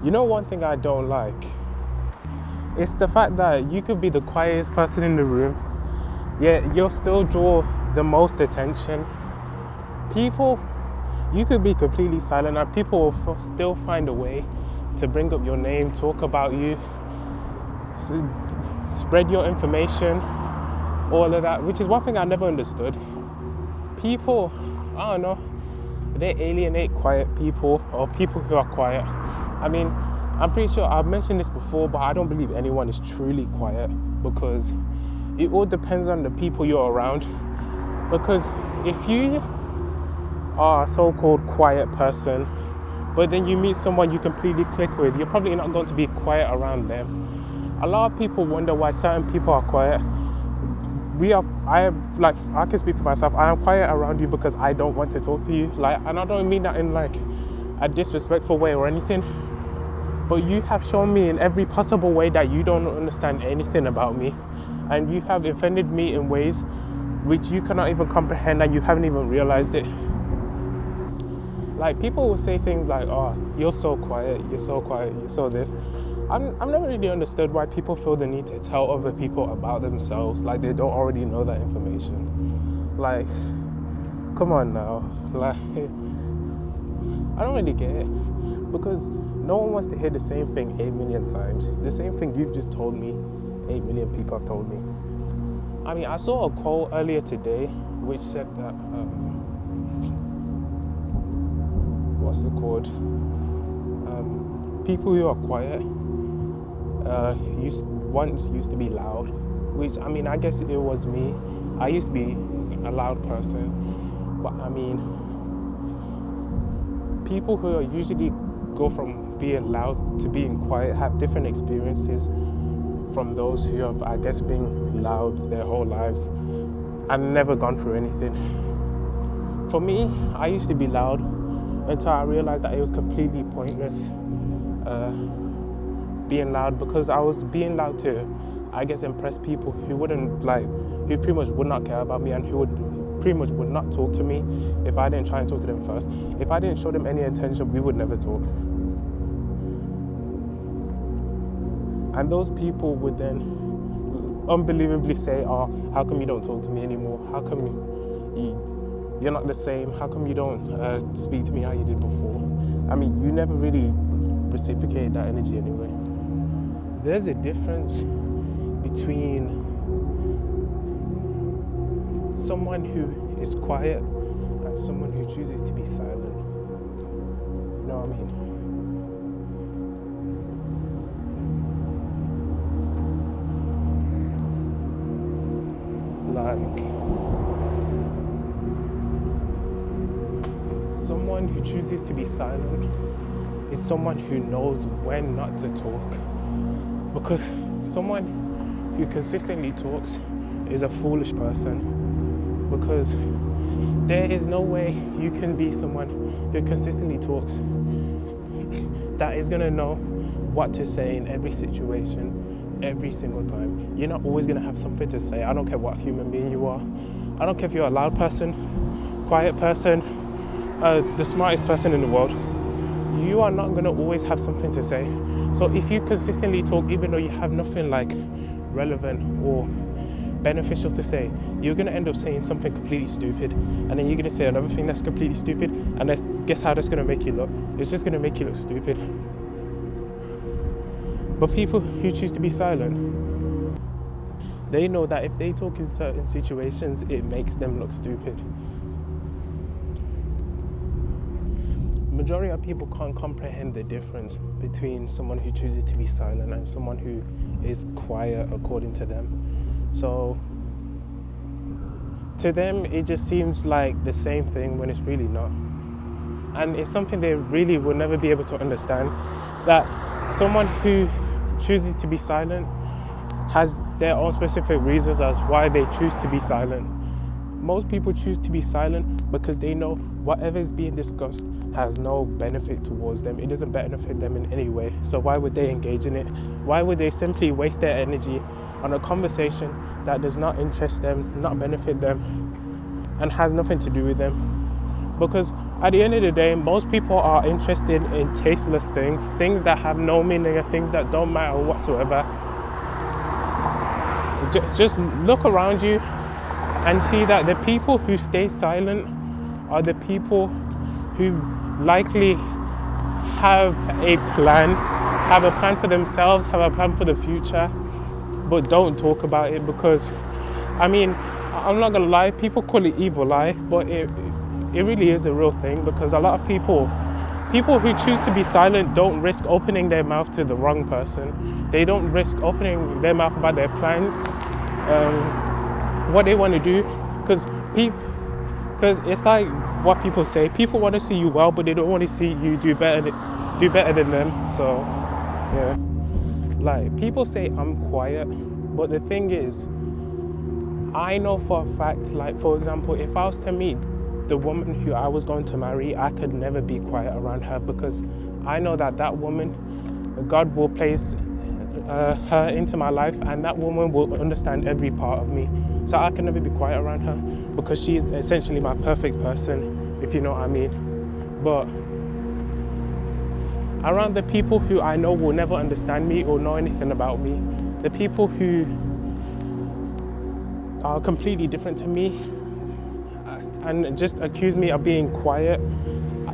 You know, one thing I don't like? It's the fact that you could be the quietest person in the room, yet you'll still draw the most attention. People, you could be completely silent and people will still find a way to bring up your name, talk about you, spread your information, all of that, which is one thing I never understood. People, I don't know, they alienate quiet people or people who are quiet. I mean, I'm pretty sure I've mentioned this before, but I don't believe anyone is truly quiet because it all depends on the people you're around. Because if you are a so-called quiet person, but then you meet someone you completely click with, you're probably not going to be quiet around them. A lot of people wonder why certain people are quiet. I can speak for myself. I am quiet around you because I don't want to talk to you. And I don't mean that in a disrespectful way or anything. But you have shown me in every possible way that you don't understand anything about me, and you have offended me in ways which you cannot even comprehend, and you haven't even realized it. Like, people will say things like, "Oh, you're so quiet, you're so quiet, you're so this." I've never really understood why people feel the need to tell other people about themselves like they don't already know that information. Like, come on now. Like, I don't really get it, because no one wants to hear the same thing 8 million times. The same thing you've just told me, 8 million people have told me. I mean, I saw a quote earlier today which said that, what's the quote? People who are quiet once used to be loud, which, I mean, I guess it was me. I used to be a loud person, but I mean, people who are usually go from being loud to being quiet have different experiences from those who have, I guess, been loud their whole lives and never gone through anything. For me, I used to be loud until I realized that it was completely pointless being loud, because I was being loud to, I guess, impress people who who pretty much would not care about me, and who would not talk to me if I didn't try and talk to them first. If I didn't show them any attention, we would never talk. And those people would then unbelievably say, "Oh, how come you don't talk to me anymore? How come you're not the same? How come you don't speak to me how you did before?" I mean, you never really reciprocated that energy anyway. There's a difference between someone who is quiet and someone who chooses to be silent. You know what I mean? Like, someone who chooses to be silent is someone who knows when not to talk. Because someone who consistently talks is a foolish person. Because there is no way you can be someone who consistently talks that is going to know what to say in every situation, every single time. You're not always going to have something to say. I don't care what human being you are. I don't care if you're a loud person, quiet person, the smartest person in the world. You are not going to always have something to say. So if you consistently talk, even though you have nothing relevant or beneficial to say, you're going to end up saying something completely stupid, and then you're going to say another thing that's completely stupid, and guess how that's going to make you look? It's just going to make you look stupid. But people who choose to be silent, they know that if they talk in certain situations, it makes them look stupid. Majority of people can't comprehend the difference between someone who chooses to be silent and someone who is quiet according to them. So to them, it just seems like the same thing when it's really not. And it's something they really will never be able to understand, that someone who chooses to be silent has their own specific reasons as why they choose to be silent. Most people choose to be silent because they know whatever is being discussed has no benefit towards them. It doesn't benefit them in any way. So why would they engage in it? Why would they simply waste their energy on a conversation that does not interest them, not benefit them, and has nothing to do with them? Because at the end of the day, most people are interested in tasteless things, things that have no meaning and things that don't matter whatsoever. Just look around you and see that the people who stay silent are the people who likely have a plan for themselves, have a plan for the future, but don't talk about it. Because, I mean, I'm not gonna lie, people call it evil eye, but it really is a real thing. Because a lot of people who choose to be silent don't risk opening their mouth to the wrong person. They don't risk opening their mouth about their plans, what they want to do, because it's like what people say. People want to see you well, but they don't want to see you do better than them. So yeah, like, people say I'm quiet, but the thing is, I know for a fact, like, for example, if I was to meet the woman who I was going to marry, I could never be quiet around her, because I know that woman, God will place her into my life, and that woman will understand every part of me. So I can never be quiet around her, because she is essentially my perfect person, if you know what I mean. But around the people who I know will never understand me or know anything about me, the people who are completely different to me and just accuse me of being quiet,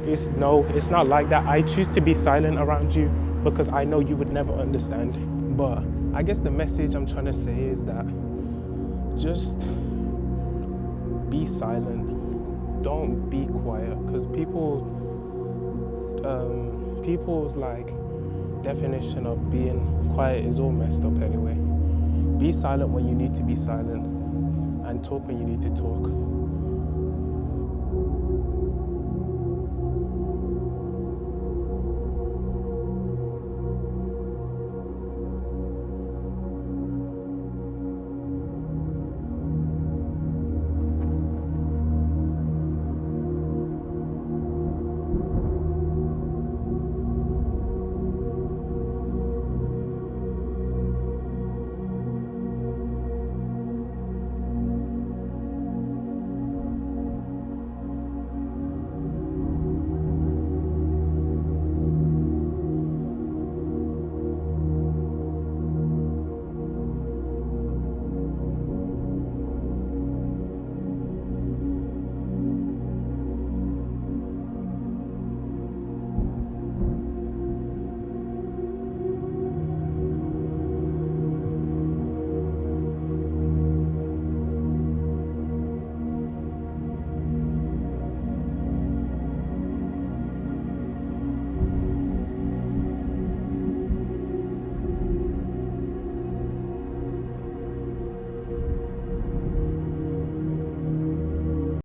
it's not like that. I choose to be silent around you because I know you would never understand. But I guess the message I'm trying to say is that just be silent. Don't be quiet, because people's like definition of being quiet is all messed up anyway. Be silent when you need to be silent, and talk when you need to talk.